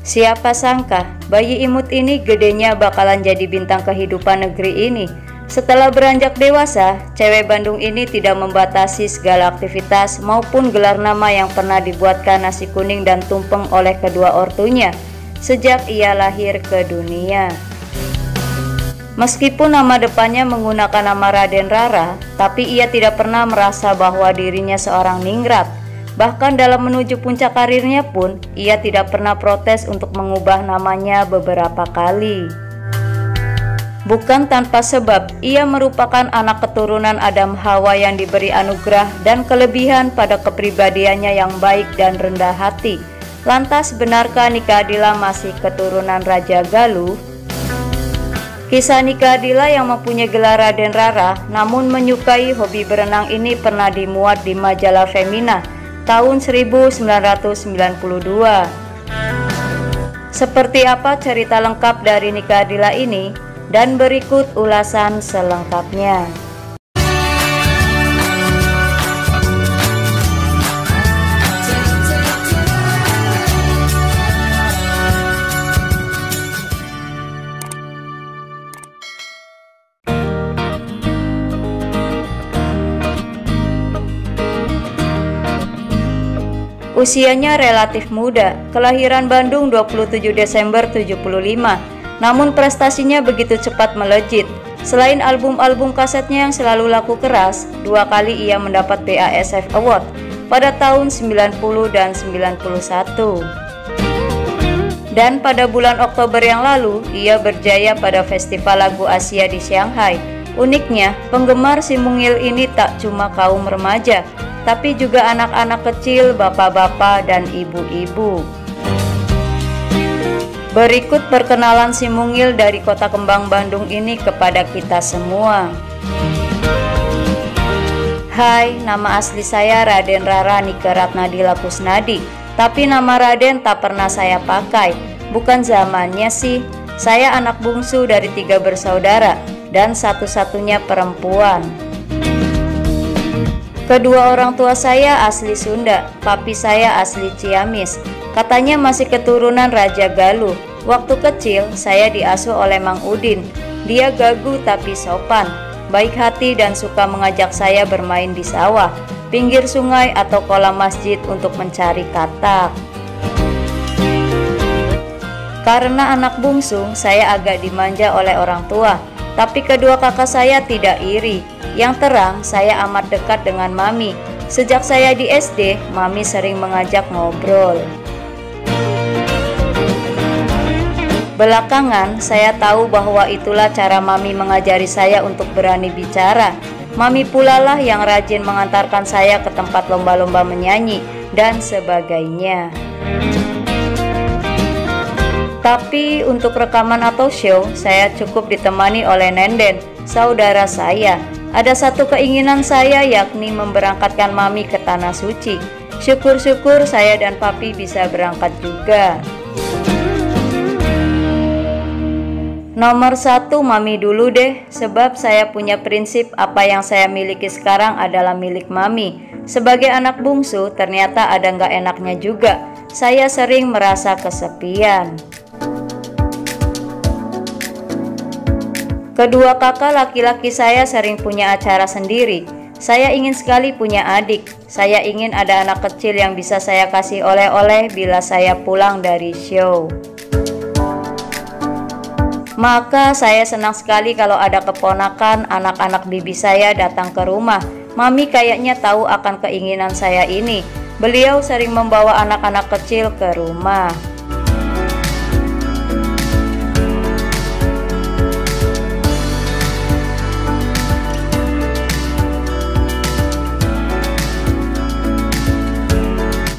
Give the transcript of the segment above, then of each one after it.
Siapa sangka bayi imut ini gedenya bakalan jadi bintang kehidupan negeri ini. Setelah beranjak dewasa, cewek Bandung ini tidak membatasi segala aktivitas maupun gelar nama yang pernah dibuatkan nasi kuning dan tumpeng oleh kedua ortunya sejak ia lahir ke dunia. Meskipun nama depannya menggunakan nama Raden Rara, tapi ia tidak pernah merasa bahwa dirinya seorang ningrat. Bahkan dalam menuju puncak karirnya pun, ia tidak pernah protes untuk mengubah namanya beberapa kali. Bukan tanpa sebab, ia merupakan anak keturunan Adam Hawa yang diberi anugerah dan kelebihan pada kepribadiannya yang baik dan rendah hati. Lantas benarkah Nike Ardila masih keturunan Raja Galuh? Kisah Nike Ardila yang mempunyai gelar Raden Rara namun menyukai hobi berenang ini pernah dimuat di majalah Femina tahun 1992. Seperti apa cerita lengkap dari Nike Ardila ini? Dan berikut ulasan selengkapnya. Usianya relatif muda, kelahiran Bandung 27 Desember 75. Namun prestasinya begitu cepat melejit. Selain album-album kasetnya yang selalu laku keras, 2 kali ia mendapat BASF Award pada tahun 90 dan 91. Dan pada bulan Oktober yang lalu, ia berjaya pada Festival Lagu Asia di Shanghai. Uniknya, penggemar si mungil ini tak cuma kaum remaja, tapi juga anak-anak kecil, bapak-bapak, dan ibu-ibu. Berikut perkenalan si mungil dari kota kembang Bandung ini kepada kita semua. Hai, nama asli saya Raden Rara Nike Ratnadila Kusnadi, tapi nama Raden tak pernah saya pakai. Bukan zamannya sih. Saya anak bungsu dari 3 bersaudara dan satu-satunya perempuan. Kedua orang tua saya asli Sunda, papi saya asli Ciamis. Katanya masih keturunan Raja Galuh. Waktu kecil saya diasuh oleh Mang Udin. Dia gagu tapi sopan, baik hati dan suka mengajak saya bermain di sawah, pinggir sungai atau kolam masjid untuk mencari katak. Karena anak bungsu, saya agak dimanja oleh orang tua. Tapi kedua kakak saya tidak iri. Yang terang, saya amat dekat dengan Mami. Sejak saya di SD, Mami sering mengajak ngobrol. Belakangan, saya tahu bahwa itulah cara Mami mengajari saya untuk berani bicara. Mami pula lah yang rajin mengantarkan saya ke tempat lomba-lomba menyanyi dan sebagainya. Tapi untuk rekaman atau show, saya cukup ditemani oleh Nenden, saudara saya. Ada satu keinginan saya, yakni memberangkatkan Mami ke Tanah Suci. Syukur-syukur saya dan Papi bisa berangkat juga. Nomor 1 Mami dulu deh, sebab saya punya prinsip apa yang saya miliki sekarang adalah milik Mami. Sebagai anak bungsu, ternyata ada nggak enaknya juga. Saya sering merasa kesepian. Kedua kakak laki-laki saya sering punya acara sendiri. Saya ingin sekali punya adik. Saya ingin ada anak kecil yang bisa saya kasih oleh-oleh bila saya pulang dari show. Maka saya senang sekali kalau ada keponakan anak-anak bibi saya datang ke rumah. Mami kayaknya tahu akan keinginan saya ini. Beliau sering membawa anak-anak kecil ke rumah.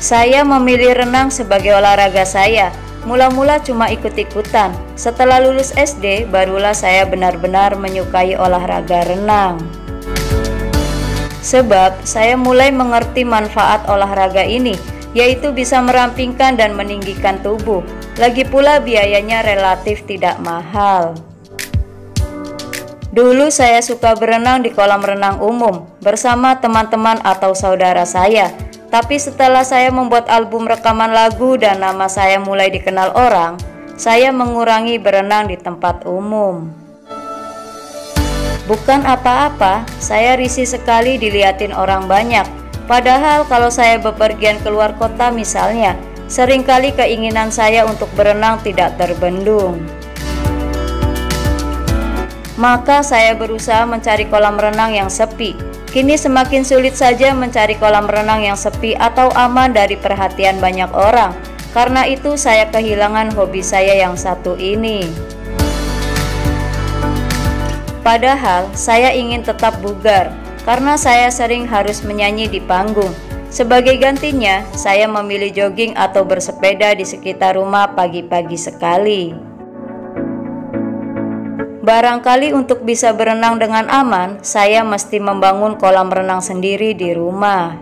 Saya memilih renang sebagai olahraga saya. Mula-mula cuma ikut-ikutan. Setelah lulus SD, barulah saya benar-benar menyukai olahraga renang. Sebab saya mulai mengerti manfaat olahraga ini, yaitu bisa merampingkan dan meninggikan tubuh. Lagi pula biayanya relatif tidak mahal. Dulu saya suka berenang di kolam renang umum bersama teman-teman atau saudara saya. Tapi setelah saya membuat album rekaman lagu dan nama saya mulai dikenal orang, saya mengurangi berenang di tempat umum. Bukan apa-apa, saya risih sekali dilihatin orang banyak. Padahal kalau saya bepergian keluar kota misalnya, seringkali keinginan saya untuk berenang tidak terbendung. Maka saya berusaha mencari kolam renang yang sepi. Kini semakin sulit saja mencari kolam renang yang sepi atau aman dari perhatian banyak orang. Karena itu saya kehilangan hobi saya yang satu ini. Padahal saya ingin tetap bugar, karena saya sering harus menyanyi di panggung. Sebagai gantinya, saya memilih jogging atau bersepeda di sekitar rumah pagi-pagi sekali. Barangkali untuk bisa berenang dengan aman, saya mesti membangun kolam renang sendiri di rumah.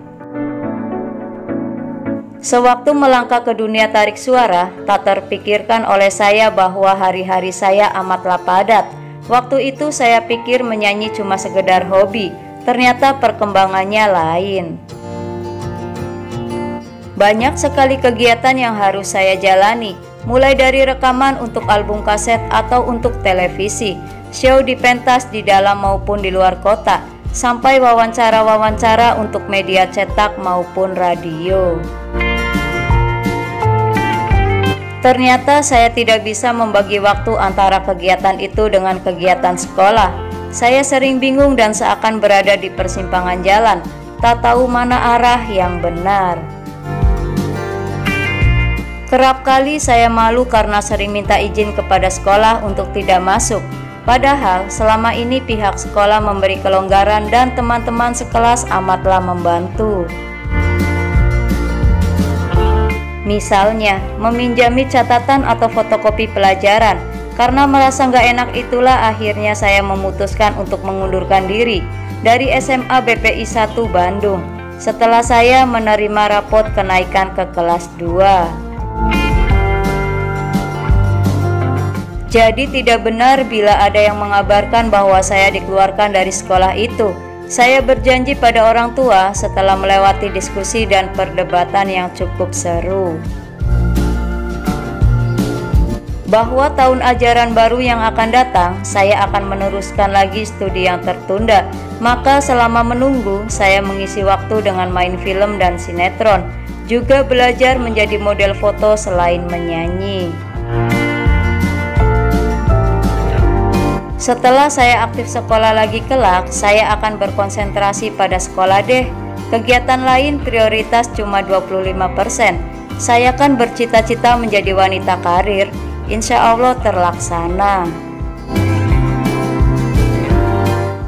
Sewaktu melangkah ke dunia tarik suara, tak terpikirkan oleh saya bahwa hari-hari saya amatlah padat. Waktu itu saya pikir menyanyi cuma sekedar hobi, ternyata perkembangannya lain. Banyak sekali kegiatan yang harus saya jalani, mulai dari rekaman untuk album kaset atau untuk televisi, show di pentas di dalam maupun di luar kota, sampai wawancara-wawancara untuk media cetak maupun radio. Ternyata saya tidak bisa membagi waktu antara kegiatan itu dengan kegiatan sekolah. Saya sering bingung dan seakan berada di persimpangan jalan, tak tahu mana arah yang benar. Kerap kali saya malu karena sering minta izin kepada sekolah untuk tidak masuk. Padahal selama ini pihak sekolah memberi kelonggaran dan teman-teman sekelas amatlah membantu. Misalnya, meminjami catatan atau fotokopi pelajaran. Karena merasa nggak enak itulah akhirnya saya memutuskan untuk mengundurkan diri dari SMA BPI 1 Bandung setelah saya menerima rapot kenaikan ke kelas 2. Jadi tidak benar bila ada yang mengabarkan bahwa saya dikeluarkan dari sekolah itu. Saya berjanji pada orang tua setelah melewati diskusi dan perdebatan yang cukup seru, bahwa tahun ajaran baru yang akan datang, saya akan meneruskan lagi studi yang tertunda. Maka selama menunggu, saya mengisi waktu dengan main film dan sinetron, juga belajar menjadi model foto selain menyanyi. Setelah saya aktif sekolah lagi kelak, saya akan berkonsentrasi pada sekolah deh. Kegiatan lain prioritas cuma 25%. Saya kan bercita-cita menjadi wanita karir, insya Allah terlaksana.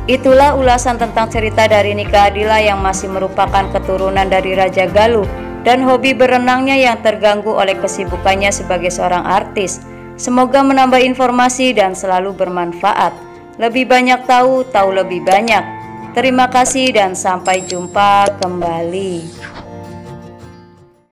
Itulah ulasan tentang cerita dari Nika Adila yang masih merupakan keturunan dari Raja Galuh dan hobi berenangnya yang terganggu oleh kesibukannya sebagai seorang artis. Semoga menambah informasi dan selalu bermanfaat. Lebih banyak tahu lebih banyak. Terima kasih dan sampai jumpa kembali.